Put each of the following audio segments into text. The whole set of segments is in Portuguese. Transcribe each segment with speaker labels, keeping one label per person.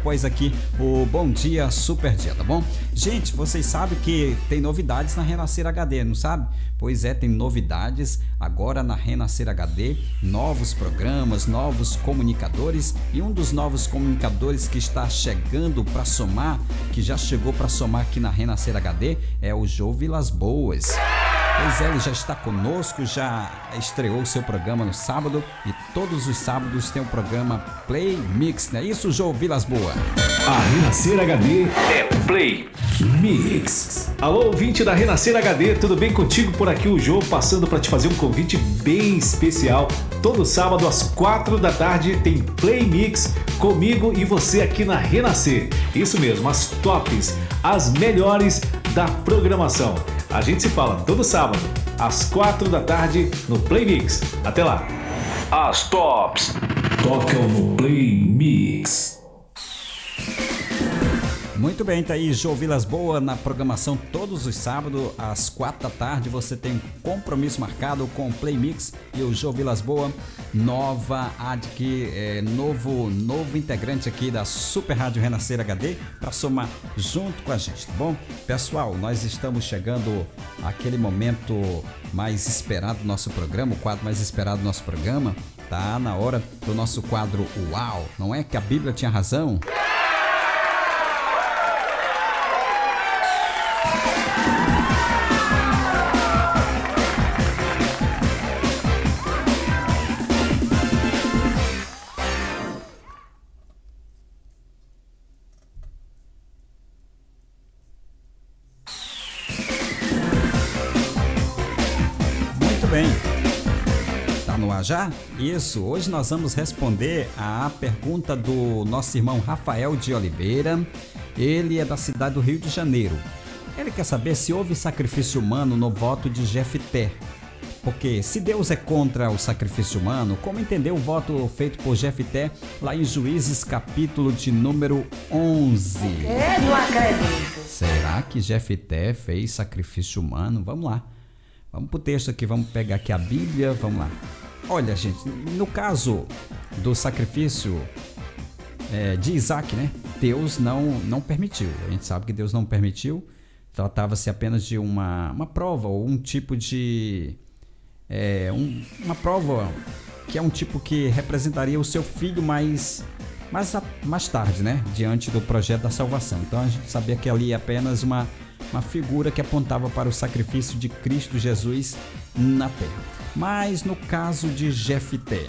Speaker 1: Pois aqui o Bom Dia Super Dia, tá bom? Gente, vocês sabem que tem novidades na Renascer HD, não sabe? Pois é, tem novidades agora na Renascer HD, novos programas, novos comunicadores, e um dos novos comunicadores que está chegando para somar, que já chegou para somar aqui na Renascer HD, é o Jô Vilas Boas. Pois é, ele já está conosco, já estreou o seu programa no sábado, e todos os sábados tem o programa Play Mix, não é isso, Jô Vilas Boas?
Speaker 2: A Renascer HD é Play Mix. Alô, ouvinte da Renascer HD, tudo bem contigo? Por aqui o Jô, passando para te fazer um convite bem especial. Todo sábado às 4 da tarde tem Play Mix comigo e você aqui na Renascer. Isso mesmo, as tops, as melhores da programação. A gente se fala todo sábado, às 4 da tarde, no Play Mix. Até lá! As tops tocam no Play Mix.
Speaker 1: Muito bem, tá aí Jô Vilas Boas na programação todos os sábados, às 4 da tarde. Você tem um compromisso marcado com o Play Mix e o Jô Vilas Boas, novo integrante aqui da Super Rádio Renascer HD, para somar junto com a gente, tá bom? Pessoal, nós estamos chegando àquele momento mais esperado do nosso programa, o quadro mais esperado do nosso programa. Tá na hora do nosso quadro Uau! Não é que a Bíblia tinha razão? Já? Isso, hoje nós vamos responder a pergunta do nosso irmão Rafael de Oliveira. Ele é da cidade do Rio de Janeiro. Ele quer saber se houve sacrifício humano no voto de Jefté. Porque se Deus é contra o sacrifício humano, como entender o voto feito por Jefté lá em Juízes capítulo de número 11?
Speaker 3: Eu não acredito.
Speaker 1: Será que Jefté fez sacrifício humano? Vamos lá. Vamos pro texto aqui, vamos pegar aqui a Bíblia, vamos lá. Olha, gente, no caso do sacrifício de Isaac, né? Deus não permitiu. A gente sabe que Deus não permitiu. Tratava-se apenas de uma prova, ou um tipo de... uma prova que é um tipo que representaria o seu filho mais tarde, né? Diante do projeto da salvação. Então a gente sabia que ali é apenas uma figura que apontava para o sacrifício de Cristo Jesus na terra. Mas no caso de Jefté,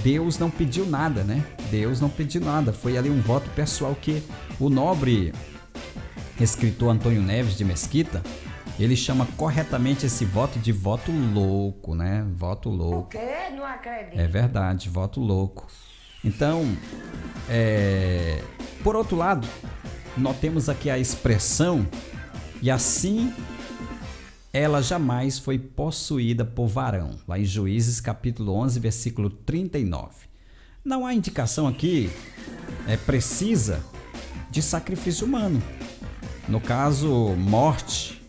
Speaker 1: Deus não pediu nada, né? Deus não pediu nada. Foi ali um voto pessoal que o nobre escritor Antônio Neves de Mesquita, ele chama corretamente esse voto de voto louco, né? Voto louco.
Speaker 3: O quê? Não acredito.
Speaker 1: É verdade, voto louco. Então, por outro lado, nós temos aqui a expressão "e assim ela jamais foi possuída por varão", lá em Juízes capítulo 11, versículo 39. Não há indicação aqui precisa de sacrifício humano. No caso, morte,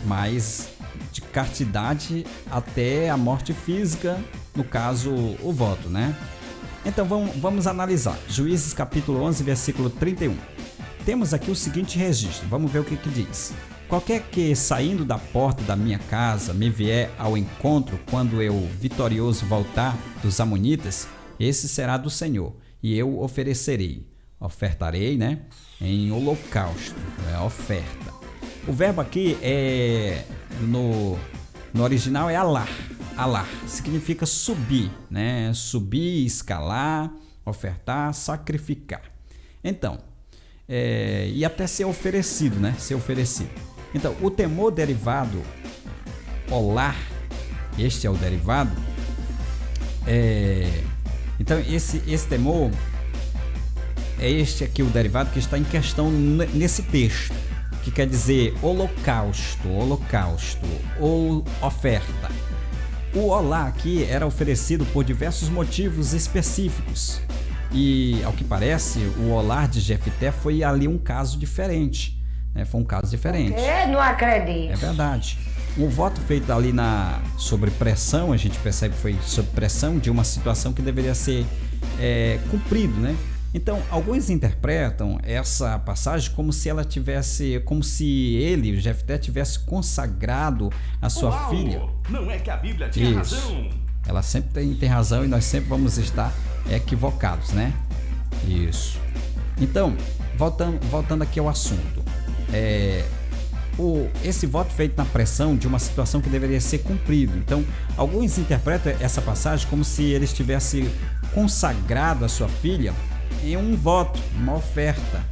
Speaker 1: mas de castidade até a morte física, no caso, o voto, né? Então vamos analisar. Juízes capítulo 11, versículo 31. Temos aqui o seguinte registro, vamos ver o que diz. "Qualquer que, saindo da porta da minha casa, me vier ao encontro quando eu vitorioso voltar dos amonitas, esse será do Senhor, e eu ofertarei, né? Em holocausto", oferta. O verbo aqui no original é alar. Alar significa subir, né? Subir, escalar, ofertar, sacrificar. Então, e até ser oferecido, né? Ser oferecido. Então, o temor derivado, olar, este é o derivado. Então, esse temor é este aqui o derivado que está em questão nesse texto, que quer dizer holocausto ou oferta. O olá aqui era oferecido por diversos motivos específicos. E, ao que parece, o olar de Jefté foi ali um caso diferente. Foi um caso diferente.
Speaker 3: Eu não acredito.
Speaker 1: É verdade. Um voto feito ali sobre pressão, a gente percebe que foi sob pressão de uma situação que deveria ser cumprido, né? Então, alguns interpretam essa passagem como se ela tivesse, como se ele, Jefté, tivesse consagrado a sua filha.
Speaker 2: Não é que a Bíblia tinha razão?
Speaker 1: Ela sempre tem razão e nós sempre vamos estar equivocados, né? Isso. Então, voltando aqui ao assunto. Esse voto feito na pressão de uma situação que deveria ser cumprido. Então, alguns interpretam essa passagem como se ele estivesse consagrado a sua filha em um voto, uma oferta,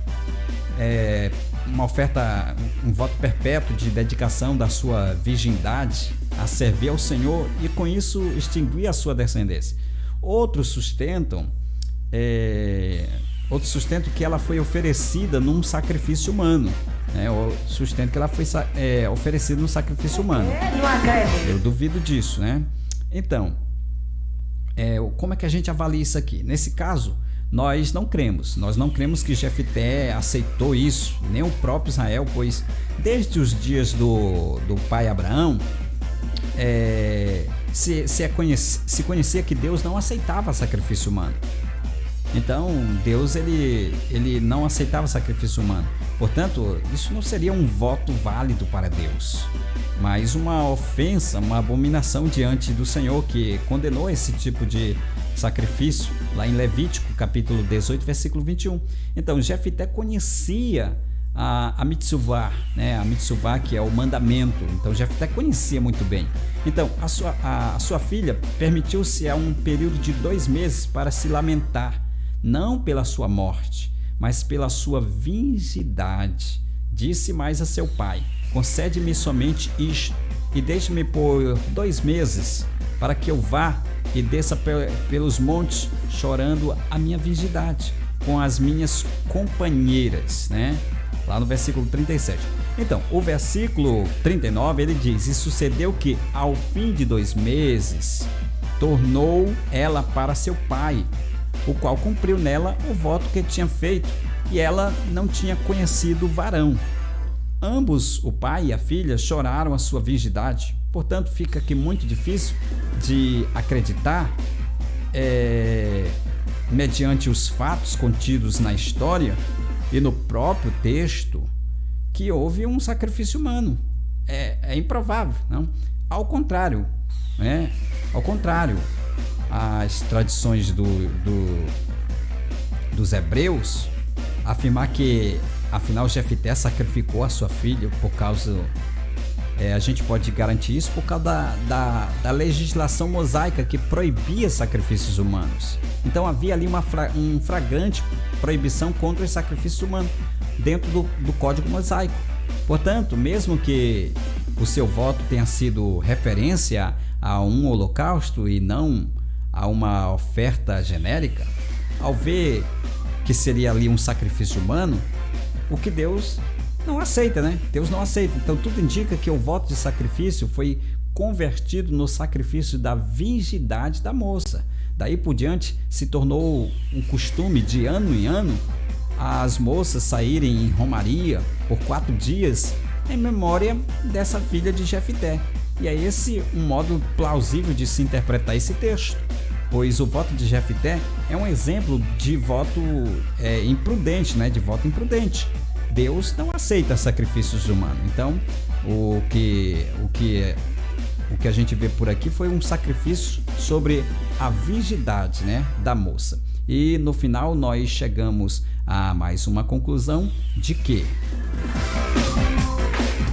Speaker 1: um voto perpétuo de dedicação da sua virgindade a servir ao Senhor e com isso extinguir a sua descendência. Outros sustentam que ela foi oferecida num sacrifício humano, ou sustento que ela foi oferecida num sacrifício humano.
Speaker 3: Não acredito.
Speaker 1: Eu duvido disso, né? Então, como é que a gente avalia isso aqui? Nesse caso, nós não cremos que Jefté aceitou isso, nem o próprio Israel, pois desde os dias do pai Abraão, se conhecia que Deus não aceitava sacrifício humano. Então, Deus ele não aceitava sacrifício humano. Portanto, isso não seria um voto válido para Deus, mas uma ofensa, uma abominação diante do Senhor, que condenou esse tipo de sacrifício lá em Levítico, capítulo 18, versículo 21. Então, Jefté conhecia a mitzvah, né? A mitzvah, que é o mandamento. Então, Jefté conhecia muito bem. Então, a sua filha permitiu-se a um período de 2 meses para se lamentar, não pela sua morte, mas pela sua virgindade. Disse mais a seu pai: concede-me somente isto, e deixe-me por 2 meses, para que eu vá e desça pelos montes, chorando a minha virgindade, com as minhas companheiras, né? Lá no versículo 37. Então, o versículo 39, ele diz: e sucedeu que, ao fim de 2 meses, tornou ela para seu pai, o qual cumpriu nela o voto que tinha feito, e ela não tinha conhecido o varão. Ambos, o pai e a filha, choraram a sua virgindade. Portanto, fica aqui muito difícil de acreditar, mediante os fatos contidos na história e no próprio texto, que houve um sacrifício humano. É improvável, não? Ao contrário, né? Ao contrário, as tradições dos hebreus afirmar que, afinal, Jefté sacrificou a sua filha por causa... a gente pode garantir isso por causa da legislação mosaica que proibia sacrifícios humanos. Então havia ali uma flagrante proibição contra os sacrifícios humanos dentro do Código Mosaico. Portanto, mesmo que o seu voto tenha sido referência a um holocausto e não a uma oferta genérica, ao ver que seria ali um sacrifício humano, o que Deus não aceita, né? Deus não aceita. Então tudo indica que o voto de sacrifício foi convertido no sacrifício da virgindade da moça. Daí por diante se tornou um costume de ano em ano as moças saírem em romaria por 4 dias em memória dessa filha de Jefté. E é esse um modo plausível de se interpretar esse texto, pois o voto de Jefté é um exemplo de voto imprudente, né? De voto imprudente. Deus não aceita sacrifícios humanos. Então, o que a gente vê por aqui foi um sacrifício sobre a virgindade, né, da moça. E no final nós chegamos a mais uma conclusão de que...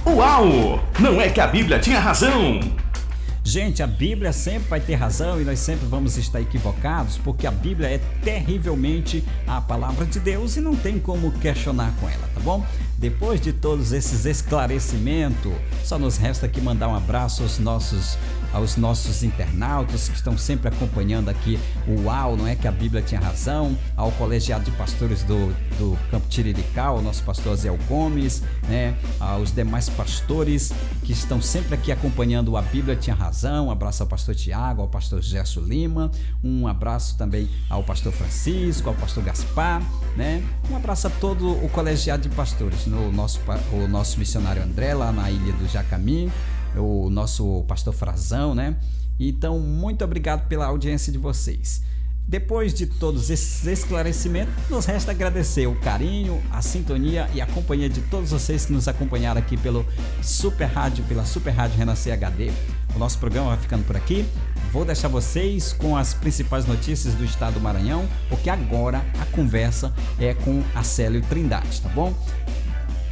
Speaker 2: Uau! Não é que a Bíblia tinha razão!
Speaker 1: Gente, a Bíblia sempre vai ter razão e nós sempre vamos estar equivocados, porque a Bíblia é terrivelmente a palavra de Deus e não tem como questionar com ela, tá bom? Depois de todos esses esclarecimentos, só nos resta aqui mandar um abraço aos nossos internautas que estão sempre acompanhando aqui o UAU, não é que a Bíblia tinha razão, ao colegiado de pastores do Campo Tirirical, o nosso pastor Zé Gomes, né, aos demais pastores que estão sempre aqui acompanhando a Bíblia tinha razão. Um abraço ao pastor Tiago, ao pastor Gerson Lima, um abraço também ao pastor Francisco, ao pastor Gaspar, né? Um abraço a todo o colegiado de pastores, o nosso missionário André lá na Ilha do Jacami, o nosso pastor Frazão, né? Então, muito obrigado pela audiência de vocês. Depois de todos esses esclarecimentos, nos resta agradecer o carinho, a sintonia e a companhia de todos vocês que nos acompanharam aqui pela Super Rádio Renascer HD. O nosso programa vai ficando por aqui. Vou deixar vocês com as principais notícias do estado do Maranhão, porque agora a conversa é com Acélio Trindade, tá bom?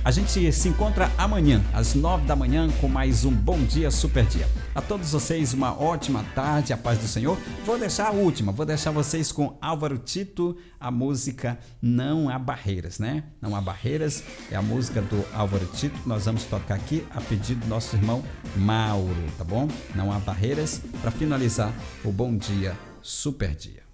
Speaker 1: A gente se encontra amanhã, às 9 da manhã, com mais um Bom Dia, Super Dia. A todos vocês, uma ótima tarde, a paz do Senhor. Vou deixar a última, vou deixar vocês com Álvaro Tito, a música Não Há Barreiras, né? Não Há Barreiras é a música do Álvaro Tito, que nós vamos tocar aqui a pedido do nosso irmão Mauro, tá bom? Não Há Barreiras, para finalizar o Bom Dia, Super Dia.